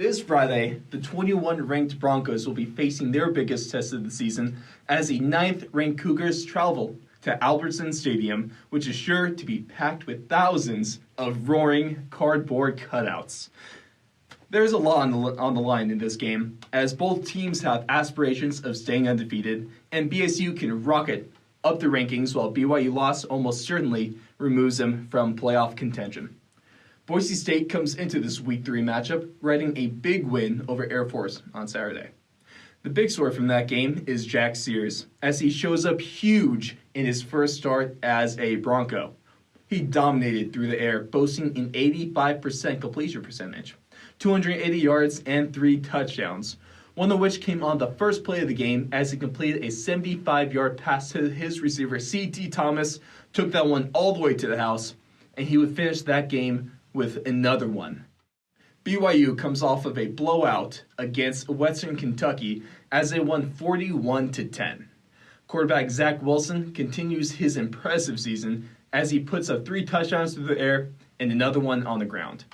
This Friday, the 21th-ranked Broncos will be facing their biggest test of the season as the 9th-ranked Cougars travel to Albertson Stadium, which is sure to be packed with thousands of roaring cardboard cutouts. There's a lot on the line in this game, as both teams have aspirations of staying undefeated, and BSU can rocket up the rankings while BYU loss almost certainly removes them from playoff contention. Boise State comes into this Week 3 matchup riding a big win over Air Force on Saturday. The big story from that game is Jack Sears, as he shows up huge in his first start as a Bronco. He dominated through the air, boasting an 85% completion percentage, 280 yards, and 3 touchdowns, one of which came on the first play of the game as he completed a 75-yard pass to his receiver, C.T. Thomas, took that one all the way to the house, and he would finish that game with another one. BYU comes off of a blowout against Western Kentucky as they won 41-10. Quarterback Zach Wilson continues his impressive season as he puts up 3 touchdowns through the air and another one on the ground.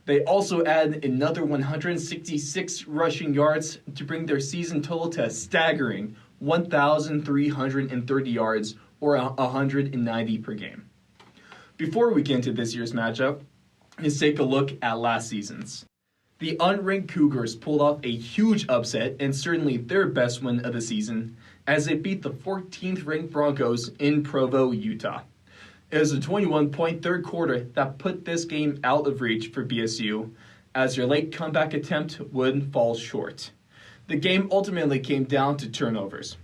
They also add another 166 rushing yards to bring their season total to a staggering 1,330 yards or 190 per game. Before we get into this year's matchup, let's take a look at last season's. The unranked Cougars pulled off a huge upset and certainly their best win of the season as they beat the 14th ranked Broncos in Provo, Utah. It was a 21-point third quarter that put this game out of reach for BSU as their late comeback attempt would fall short. The game ultimately came down to turnovers.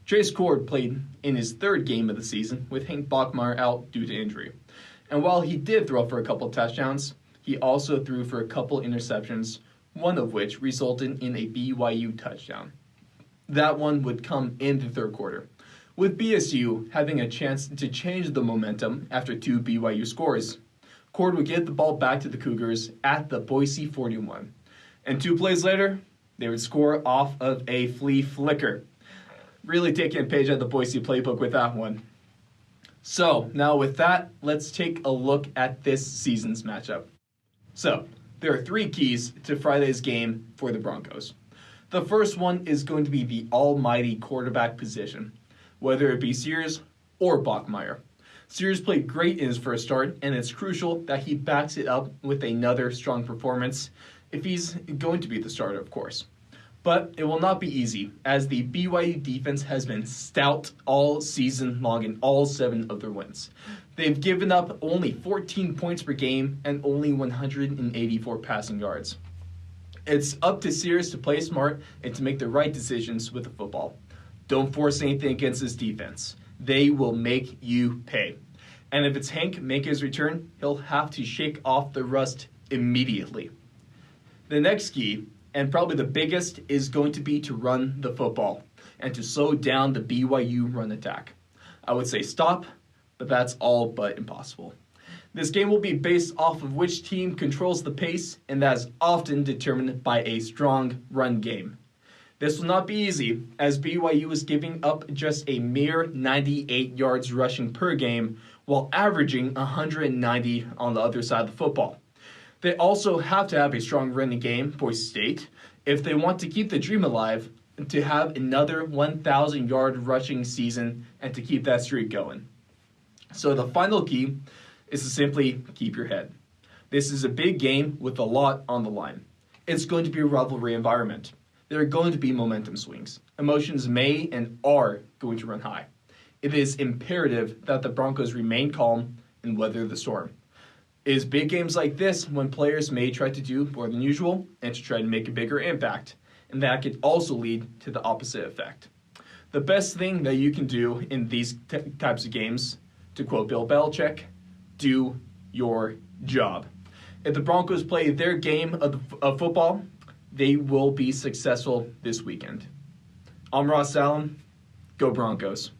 Trace Cord played in his 3rd game of the season with Hank Bachmeier out due to injury. And while he did throw for a couple touchdowns, he also threw for a couple interceptions, one of which resulted in a BYU touchdown. That one would come in the 3rd quarter, with BSU having a chance to change the momentum after 2 BYU scores. Cord would get the ball back to the Cougars at the Boise 41, and 2 plays later, they would score off of a flea flicker. Really taking a page out of the Boise playbook with that one. So, now with that, let's take a look at this season's matchup. So, there are 3 keys to Friday's game for the Broncos. The first one is going to be the almighty quarterback position, whether it be Sears or Bachmeier. Sears played great in his first start, and it's crucial that he backs it up with another strong performance if he's going to be the starter, of course. But it will not be easy, as the BYU defense has been stout all season long in all 7 of their wins. They've given up only 14 points per game and only 184 passing yards. It's up to Sears to play smart and to make the right decisions with the football. Don't force anything against this defense. They will make you pay. And if it's Hank making his return, he'll have to shake off the rust immediately. The next key, and probably the biggest, is going to be to run the football and to slow down the BYU run attack. I would say stop, but that's all but impossible. This game will be based off of which team controls the pace, and that is often determined by a strong run game. This will not be easy, as BYU is giving up just a mere 98 yards rushing per game, while averaging 190 on the other side of the football. They also have to have a strong running game, Boise State, if they want to keep the dream alive, to have another 1,000-yard rushing season and to keep that streak going. So the final key is to simply keep your head. This is a big game with a lot on the line. It's going to be a rivalry environment. There are going to be momentum swings. Emotions may and are going to run high. It is imperative that the Broncos remain calm and weather the storm. It is big games like this when players may try to do more than usual and to try to make a bigger impact, and that could also lead to the opposite effect. The best thing that you can do in these types of games, to quote Bill Belichick, do your job. If the Broncos play their game of football, they will be successful this weekend. I'm Ross Allen. Go Broncos.